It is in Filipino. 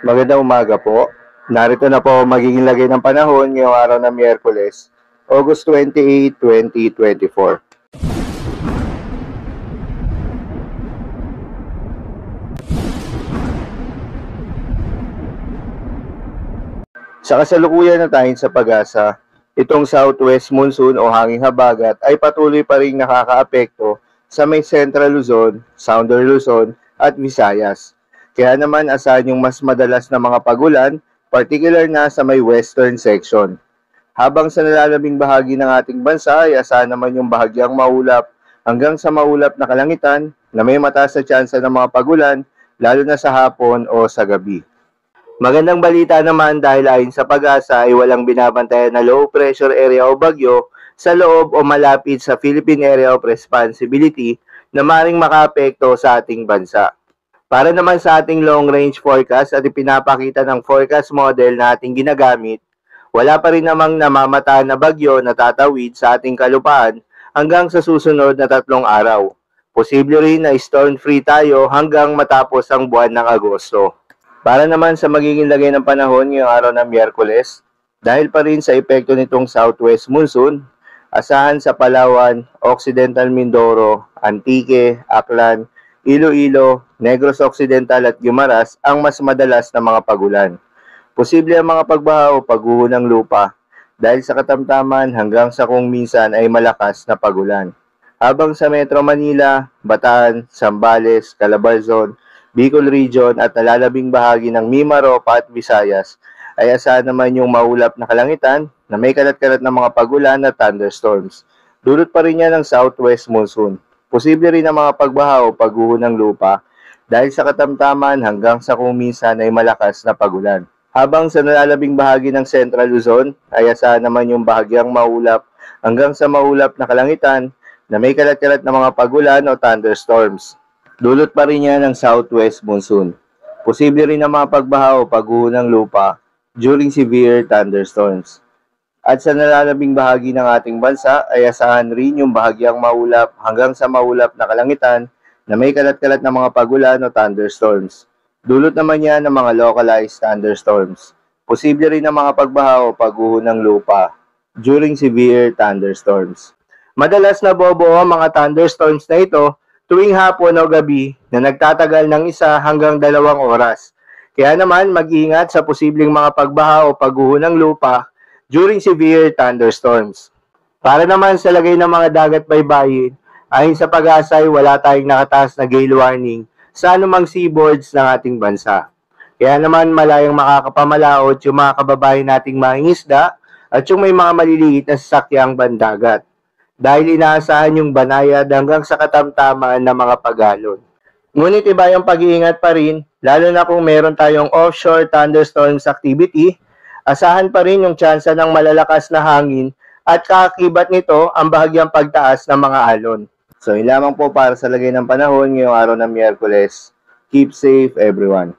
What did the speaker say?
Magandang umaga po. Narito na po magiging lagay ng panahon ngayong araw ng Miyerkules, August 28, 2024. Sa kasalukuyan na tayo sa pag-asa, itong southwest monsoon o hanging habagat ay patuloy pa rin nakakaapekto sa may Central Luzon, Southern Luzon at Visayas. Kaya naman asahan yung mas madalas na mga pagulan, particular na sa may western section. Habang sa nalalabing bahagi ng ating bansa ay asahan naman yung bahagyang maulap hanggang sa maulap na kalangitan na may mataas na tsansa ng mga pagulan lalo na sa hapon o sa gabi. Magandang balita naman dahil ayon sa pag-asa ay walang binabantayan na low pressure area o bagyo sa loob o malapit sa Philippine Area of Responsibility na maring makaapekto sa ating bansa. Para naman sa ating long range forecast at ipinapakita ng forecast model na ating ginagamit, wala pa rin namang namamataan na bagyo na tatawid sa ating kalupaan hanggang sa susunod na 3 araw. Posible rin na storm-free tayo hanggang matapos ang buwan ng Agosto. Para naman sa magiging lagay ng panahon ngayong araw ng Miyerkules, dahil pa rin sa epekto nitong southwest monsoon, asahan sa Palawan, Occidental Mindoro, Antique, Aklan, Iloilo, Negros Occidental at Guimaras ang mas madalas na mga pagulan. Posible ang mga pagbaha o pagguho ng lupa dahil sa katamtaman hanggang sa kung minsan ay malakas na pagulan. Habang sa Metro Manila, Bataan, Zambales, Calabarzon, Bicol Region at nalalabing bahagi ng Mimaropa at Visayas ay asahan naman yung maulap na kalangitan na may kalat-kalat na mga pagulan at thunderstorms. Dulot pa rin yan ng southwest monsoon. Posible rin ang mga pagbaha o pagguho ng lupa dahil sa katamtaman hanggang sa kung minsan ay malakas na pagulan. Habang sa nalalabing bahagi ng Central Luzon ay asahan naman yung bahagyang maulap hanggang sa maulap na kalangitan na may kalat-kalat na mga pagulan o thunderstorms. Dulot pa rin yan ng southwest monsoon. Posible rin ang mga pagbaha o pagguho ng lupa during severe thunderstorms. At sa nalalabing bahagi ng ating bansa ay asahan rin yung bahagyang maulap hanggang sa maulap na kalangitan na may kalat-kalat na mga pagulan o thunderstorms. Dulot naman yan ng mga localized thunderstorms. Posible rin ang mga pagbaha o pagguho ng lupa during severe thunderstorms. Madalas na bobo ang mga thunderstorms na ito tuwing hapon o gabi na nagtatagal ng 1 hanggang 2 oras. Kaya naman mag-ingat sa posibleng mga pagbaha o pagguho ng lupa during severe thunderstorms. Para naman sa lagay ng mga dagat baybayin, ayon sa pag-asa ay wala tayong nakataas na gale warning sa anumang seaboards ng ating bansa. Kaya naman malayang makakapamalaot yung mga kababayan nating mangingisda at yung may mga maliliit na sasakyang bandagat. Dahil inaasahan yung banayad hanggang sa katamtaman ng mga pagalon. Ngunit iba yung pag-iingat pa rin, lalo na kung meron tayong offshore thunderstorms activity, asahan pa rin yung tsansa ng malalakas na hangin at kaakibat nito ang bahagyang pagtaas ng mga alon. So, yun lamang po para sa lagay ng panahon ngayong araw ng Miyerkules. Keep safe everyone.